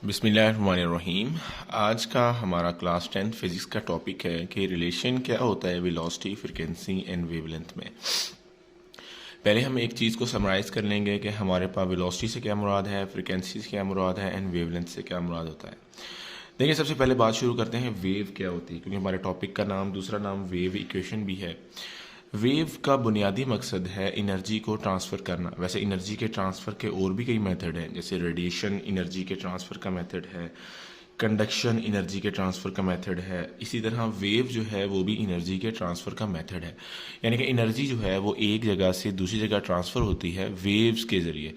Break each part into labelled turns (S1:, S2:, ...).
S1: बिस्मिल्लाहिर्रहमानिर्रहीम। आज का हमारा क्लास 10 फिज़िक्स का टॉपिक है कि रिलेशन क्या होता है वेलोसिटी, फ्रीक्वेंसी एंड वेवलेंथ में। पहले हम एक चीज़ को समराइज़ कर लेंगे कि हमारे पास वेलोसिटी से क्या मुराद है, फ्रीक्वेंसी से क्या मुराद है एंड वेवलेंथ से क्या मुराद होता है। देखिए, सबसे पहले बात शुरू करते हैं वेव क्या होती है, क्योंकि हमारे टॉपिक का नाम दूसरा नाम वेव इक्वेशन भी है। वेव का बुनियादी मकसद है एनर्जी को ट्रांसफ़र करना। वैसे एनर्जी के ट्रांसफ़र के और भी कई मेथड हैं, जैसे रेडिएशन एनर्जी के ट्रांसफ़र का मेथड है, कंडक्शन एनर्जी के ट्रांसफ़र का मेथड है। इसी तरह वेव जो है वो भी एनर्जी के ट्रांसफ़र का मेथड है। यानी कि एनर्जी जो है वो एक जगह से दूसरी जगह ट्रांसफ़र होती है वेव्स के ज़रिए।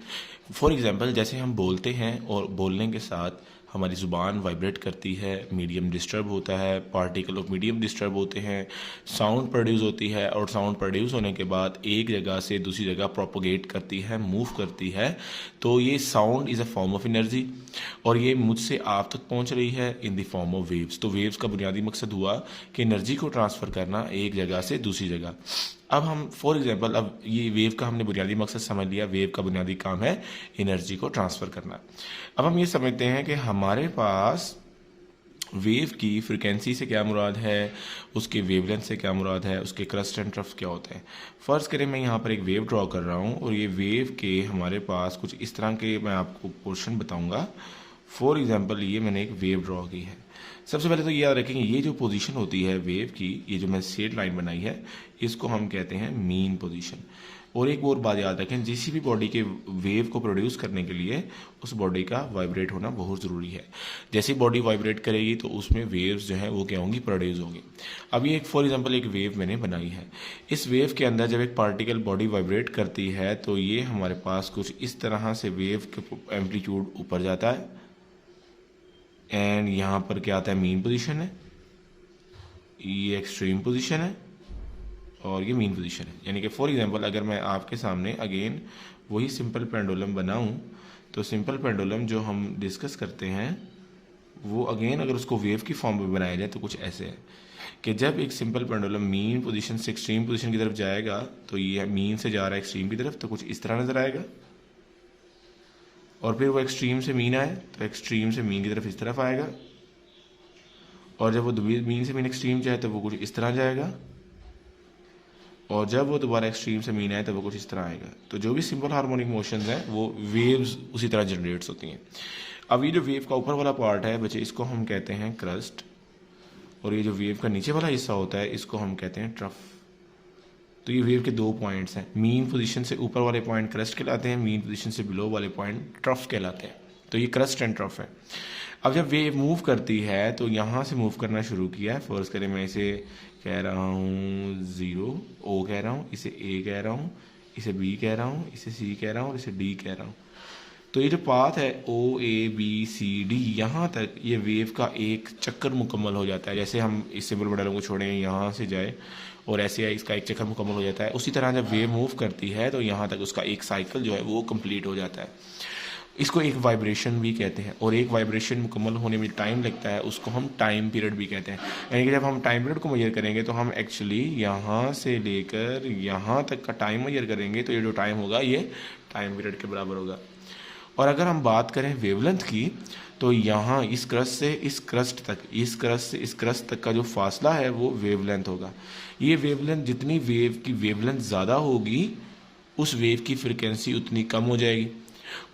S1: फॉर एग्ज़ाम्पल, जैसे हम बोलते हैं और बोलने के साथ हमारी ज़ुबान वाइब्रेट करती है, मीडियम डिस्टर्ब होता है, पार्टिकल ऑफ मीडियम डिस्टर्ब होते हैं, साउंड प्रोड्यूस होती है और साउंड प्रोड्यूस होने के बाद एक जगह से दूसरी जगह प्रोपोगेट करती है, मूव करती है। तो ये sound is a form of energy और ये मुझसे आप तक पहुंच रही है in the form of waves. तो वेव्स का बुनियादी मकसद हुआ कि एनर्जी को ट्रांसफ़र करना एक जगह से दूसरी जगह। अब हम फॉर एग्जांपल, अब ये वेव का हमने बुनियादी मकसद समझ लिया, वेव का बुनियादी काम है एनर्जी को ट्रांसफ़र करना। अब हम ये समझते हैं कि हमारे पास वेव की फ्रिक्वेंसी से क्या मुराद है, उसके वेवलेंथ से क्या मुराद है, उसके क्रस्ट एंड ट्रफ क्या होते हैं। फ़र्ज़ करें मैं यहाँ पर एक वेव ड्रॉ कर रहा हूँ और ये वेव के हमारे पास कुछ इस तरह के मैं आपको पोर्शन बताऊँगा। फॉर एग्जांपल, ये मैंने एक वेव ड्रॉ की है। सबसे पहले तो ये याद रखेंगे, ये जो पोजीशन होती है वेव की, ये जो मैं स्ट्रेट लाइन बनाई है, इसको हम कहते हैं मीन पोजीशन। और एक और बात याद रखें, किसी भी बॉडी के वेव को प्रोड्यूस करने के लिए उस बॉडी का वाइब्रेट होना बहुत ज़रूरी है। जैसे बॉडी वाइब्रेट करेगी तो उसमें वेव्स जो हैं वो क्या होंगी, प्रोड्यूस होंगी। अब ये एक फॉर एग्जांपल एक वेव मैंने बनाई है। इस वेव के अंदर जब एक पार्टिकल बॉडी वाइब्रेट करती है तो ये हमारे पास कुछ इस तरह से वेव के एम्पलीट्यूड ऊपर जाता है एंड यहाँ पर क्या आता है, मीन पोजीशन है, ये एक्सट्रीम पोजीशन है और ये मीन पोजीशन है। यानी कि फॉर एग्जांपल, अगर मैं आपके सामने अगेन वही सिंपल पेंडुलम बनाऊं तो सिंपल पेंडुलम जो हम डिस्कस करते हैं वो अगेन अगर उसको वेव की फॉर्म में बनाया जाए तो कुछ ऐसे है कि जब एक सिंपल पेंडुलम मीन पोजीशन से एक्सट्रीम पोजीशन की तरफ जाएगा तो ये मीन से जा रहा है एक्सट्रीम की तरफ, तो कुछ इस तरह नजर आएगा। और फिर वो एक्सट्रीम से मीन आए तो एक्सट्रीम से मीन की तरफ इस तरफ आएगा। और जब वो मीन से मीन एक्सट्रीम जाए तो वो कुछ इस तरह जाएगा। और जब वो दोबारा एक्सट्रीम से मीन आए तो वो कुछ इस तरह आएगा। तो जो भी सिंपल हार्मोनिक मोशंस हैं वो वेव्स उसी तरह जनरेट्स होती हैं। अब ये जो वेव का ऊपर वाला पार्ट है बच्चे, इसको हम कहते हैं क्रस्ट, और ये जो वेव का नीचे वाला हिस्सा होता है इसको हम कहते हैं ट्रफ। तो ये वेव के दो पॉइंट्स हैं, मीन पोजीशन से ऊपर वाले पॉइंट क्रस्ट कहलाते हैं, मीन पोजीशन से बिलो वाले पॉइंट ट्रफ कहलाते हैं। तो ये क्रस्ट एंड ट्रफ है। अब जब वेव मूव करती है तो यहाँ से मूव करना शुरू किया है। फर्ज करें मैं इसे कह रहा हूँ 0 O कह रहा हूँ, इसे A कह रहा हूँ, इसे B कह रहा हूँ, इसे C कह रहा हूँ और इसे D कह रहा हूँ। तो ये जो पाथ है OABCD, यहाँ तक ये वेव का एक चक्कर मुकम्मल हो जाता है। जैसे हम इस सिंबल मॉडल को छोड़ें, यहाँ से जाए और ऐसे इसका एक चक्कर मुकम्मल हो जाता है। उसी तरह जब वेव मूव करती है तो यहाँ तक उसका एक साइकिल जो है वो कंप्लीट हो जाता है। इसको एक वाइब्रेशन भी कहते हैं और एक वाइब्रेशन मुकम्मल होने में टाइम लगता है, उसको हम टाइम पीरियड भी कहते हैं। यानी कि जब हम टाइम पीरियड को मेजर करेंगे तो हम एक्चुअली यहाँ से लेकर यहाँ तक का टाइम मेजर करेंगे, तो ये जो टाइम होगा ये टाइम पीरियड के बराबर होगा। और अगर हम बात करें वेवलेंथ की तो यहाँ इस क्रस्ट से इस क्रस्ट तक, इस क्रस्ट से इस क्रस्ट तक का जो फासला है वो वेवलेंथ होगा। ये वेवलेंथ, जितनी वेव की वेवलेंथ ज़्यादा होगी उस वेव की फ्रिक्वेंसी उतनी कम हो जाएगी,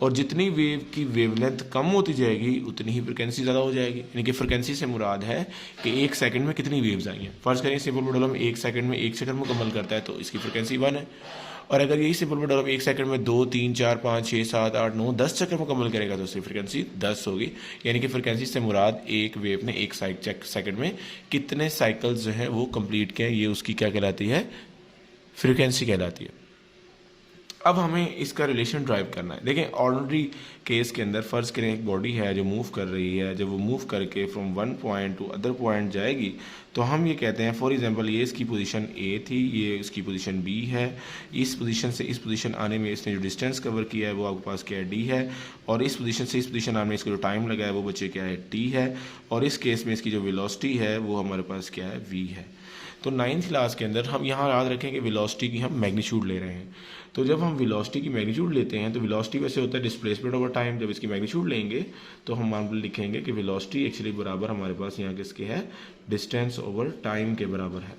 S1: और जितनी वेव की वेवलेंथ कम होती जाएगी उतनी ही फ्रिक्वेंसी ज़्यादा हो जाएगी। यानी कि फ्रिक्वेंसी से मुराद है कि एक सेकंड में कितनी वेव्स आई हैं। फर्ज करें सिंपल पेंडुलम एक सेकंड में 1 सेकंड मुकम्मल करता है तो इसकी फ्रिक्वेंसी 1 है। और अगर यही सिंपल पेंडुलम 1 सेकंड में 2 3 4 5 6 7 8 9 10 चक्कर मुकम्मल करेगा तो उसकी फ्रिक्वेंसी 10 होगी। यानी कि फ्रिक्वेंसी से मुराद एक वेव ने एक सेकंड में कितने साइकिल्स जो हैं वो कंप्लीट किए, ये उसकी क्या कहलाती है, फ्रिक्वेंसी कहलाती है। अब हमें इसका रिलेशन ड्राइव करना है। देखें, ऑर्डिनरी केस के अंदर फ़र्ज़ करें एक बॉडी है जो मूव कर रही है, जब वो मूव करके from one point two other point जाएगी तो हम ये कहते हैं, फॉर एग्जांपल ये इसकी पोजीशन A थी, ये इसकी पोजीशन B है। इस पोजीशन से इस पोजीशन आने में इसने जो डिस्टेंस कवर किया है वो आपके पास क्या है, D है। और इस पोजीशन से इस पोजीशन आने में इसका जो टाइम लगा है वो बच्चे क्या है, T है। और इस केस में इसकी जो वेलोसिटी है वो हमारे पास क्या है, V है। तो 9th क्लास के अंदर हम यहाँ याद रखें कि वेलोसिटी की हम मैग्नीट्यूड ले रहे हैं। तो जब हम वेलोसिटी की मैग्नीट्यूड लेते हैं तो वेलोसिटी वैसे होता है डिस्प्लेसमेंट ओवर टाइम, जब इसकी मैग्नीट्यूड लेंगे तो हम लिखेंगे कि वेलोसिटी एक्चुअली बराबर हमारे पास यहाँ किसके है, डिस्टेंस ओवर टाइम के बराबर है।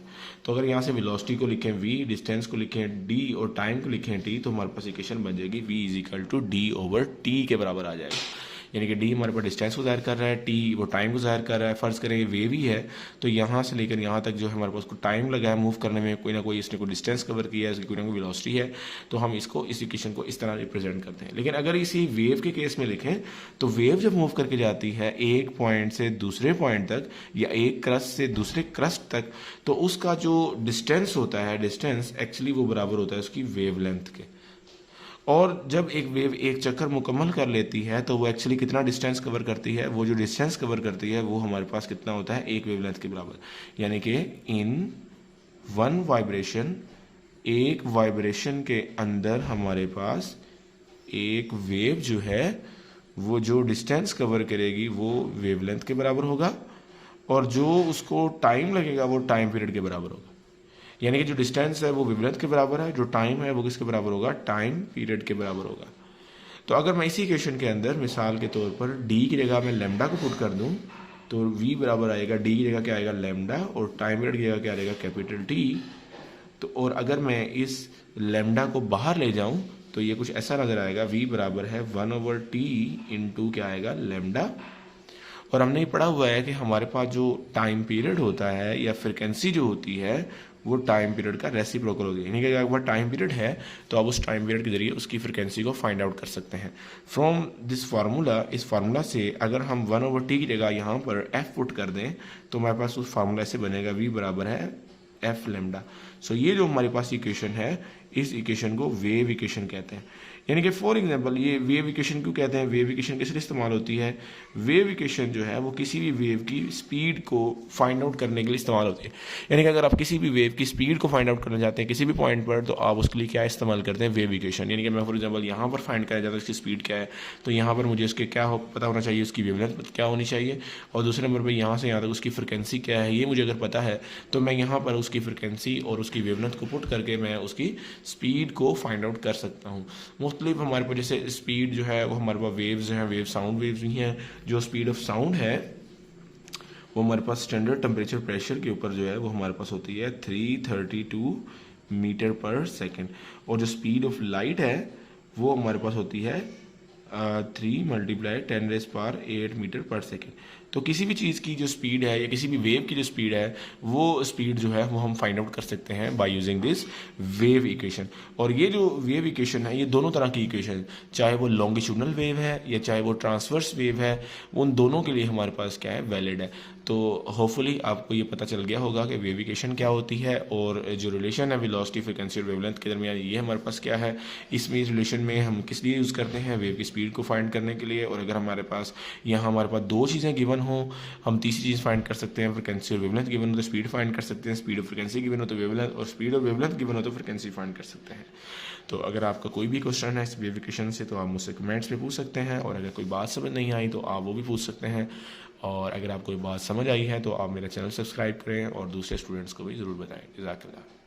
S1: तो अगर यहाँ से वेलोसिटी को लिखें v, डिस्टेंस को लिखें d और टाइम को लिखें t, तो हमारे पास इक्वेशन बन जाएगी v is equal to d over t के बराबर आ जाएगा। यानी कि d हमारे पास डिस्टेंस को ज़ाहिर कर रहा है, t वो टाइम को ज़ाहिर कर रहा है। फ़र्ज़ करें वेव ही है तो यहाँ से लेकर यहाँ तक जो है हमारे पास को टाइम लगा है मूव करने में, कोई ना कोई इसने कोई डिस्टेंस कवर किया है, इसकी कोई ना कोई वेलोसिटी है, तो हम इसको इस इक्वेशन को इस तरह रिप्रेजेंट करते हैं। लेकिन अगर इसी वेव के केस में लिखें तो वेव जब मूव करके जाती है एक पॉइंट से दूसरे पॉइंट तक या एक क्रस्ट से दूसरे क्रस्ट तक, तो उसका जो डिस्टेंस होता है, डिस्टेंस एक्चुअली वो बराबर होता है उसकी वेव लेंथ के। और जब एक वेव एक चक्कर मुकम्मल कर लेती है तो वो एक्चुअली कितना डिस्टेंस कवर करती है, वो जो डिस्टेंस कवर करती है वो हमारे पास कितना होता है, एक वेवलेंथ के बराबर। यानी कि इन वन वाइब्रेशन, एक वाइब्रेशन के अंदर हमारे पास एक वेव जो है वो जो डिस्टेंस कवर करेगी वो वेवलेंथ के बराबर होगा, और जो उसको टाइम लगेगा वो टाइम पीरियड के बराबर होगा। यानी कि जो डिस्टेंस है वो वेवलेंथ के बराबर है, जो टाइम है वो किसके बराबर होगा, टाइम पीरियड के बराबर होगा। तो अगर मैं इसी इक्वेशन के अंदर मिसाल के तौर पर d की जगह मैं लैम्डा को पुट कर दूं तो v बराबर आएगा d की जगह क्या आएगा लैम्डा, और टाइम पीरियड की जगह क्या आएगा कैपिटल T। तो और अगर मैं इस लैम्डा को बाहर ले जाऊं तो ये कुछ ऐसा नजर आएगा, v बराबर है 1/t इंटू क्या आएगा लैम्डा। और हमने ये पढ़ा हुआ है कि हमारे पास जो टाइम पीरियड होता है या फ्रिक्वेंसी जो होती है वो टाइम पीरियड का रेसिप्रोकल होती है। यानी कि अगर टाइम पीरियड है तो आप उस टाइम पीरियड के जरिए उसकी फ्रिक्वेंसी को फाइंड आउट कर सकते हैं फ्रॉम दिस फार्मूला। इस फार्मूला से अगर हम 1/t की जगह यहाँ पर f पुट कर दें तो हमारे पास उस फार्मूला से बनेगा v बराबर है f लैम्डा। सो ये जो हमारे पास इक्वेशन है इस इक्वेशन को वेव इक्वेशन कहते हैं। यानी कि फॉर एग्जांपल ये वेव इक्वेशन क्यों कहते हैं, वेव इक्वेशन किस लिए इस्तेमाल होती है, वेव इक्वेशन जो है वो किसी भी वेव की स्पीड को फाइंड आउट करने के लिए इस्तेमाल होती है। यानी कि अगर आप किसी भी वेव की स्पीड को फाइंड आउट करना चाहते हैं किसी भी पॉइंट पर तो आप उसके लिए क्या इस्तेमाल करते हैं, वेव इक्वेशन। यानी कि मैं फॉर एग्जाम्पल यहाँ पर फाइंड करना चाहता हूँ इसकी स्पीड क्या है, तो यहाँ पर मुझे उसके क्या पता होना चाहिए, उसकी वेवलेंथ क्या होनी चाहिए, और दूसरे नंबर पर यहाँ से यहाँ तक उसकी फ्रिक्वेंसी क्या है ये मुझे अगर पता है तो मैं यहाँ पर उसकी फ्रिक्वेंसी और उसकी वेवलेंथ को पुट करके मैं उसकी स्पीड को फाइंड आउट कर सकता हूँ। मुख्तलिफ हमारे पास जैसे स्पीड जो है वो हमारे पास वेव्स हैं, वेव साउंड वेव्स भी हैं। जो स्पीड ऑफ साउंड है वो हमारे पास स्टैंडर्ड टेम्परेचर प्रेशर के ऊपर जो है वो हमारे पास होती है 332 मीटर पर सेकेंड, और जो स्पीड ऑफ लाइट है वो हमारे पास होती है 3 × 10⁸ मीटर पर सेकेंड। तो किसी भी चीज़ की जो स्पीड है या किसी भी वेव की जो स्पीड है वो स्पीड जो है वो हम फाइंड आउट कर सकते हैं by using this wave equation. और ये जो वेव इक्वेशन है ये दोनों तरह की इक्वेशन, चाहे वो लॉन्गिट्यूडनल वेव है या चाहे वो ट्रांसवर्स वेव है, उन दोनों के लिए हमारे पास क्या है, वैलिड है। तो होपफुली आपको ये पता चल गया होगा कि वेव इक्वेशन क्या होती है और जो रिलेशन है वेलोसिटी फ्रिक्वेंसी और वेवलेंथ के दरमियान ये हमारे पास क्या है। इसमें इस रिलेशन में हम किस लिए यूज़ करते हैं, वेव की स्पीड को फाइंड करने के लिए। और अगर हमारे पास यहाँ हमारे पास दो चीज़ें गिवन हो, हम तीसरी चीज़ फाइंड कर सकते हैं, फ्रिक्वेंसी और वेवलेंथ गिवन हो तो स्पीड फाइंड कर सकते हैं, स्पीड और फ्रिक्वेंसी गिवन हो तो वेवलेंथ, और स्पीड और वेवलेंथ गिवन हो तो फ्रिक्वेंसी फाइंड कर सकते हैं। तो अगर आपका कोई भी क्वेश्चन है इस वेव इक्वेशन से तो आप मुझसे कमेंट्स में पूछ सकते हैं, और अगर कोई बात समझ नहीं आई तो आप वो भी पूछ सकते हैं। और अगर आपको कोई बात समझ आई है तो आप मेरा चैनल सब्सक्राइब करें और दूसरे स्टूडेंट्स को भी ज़रूर बताएं। जज़ाकल्लाह।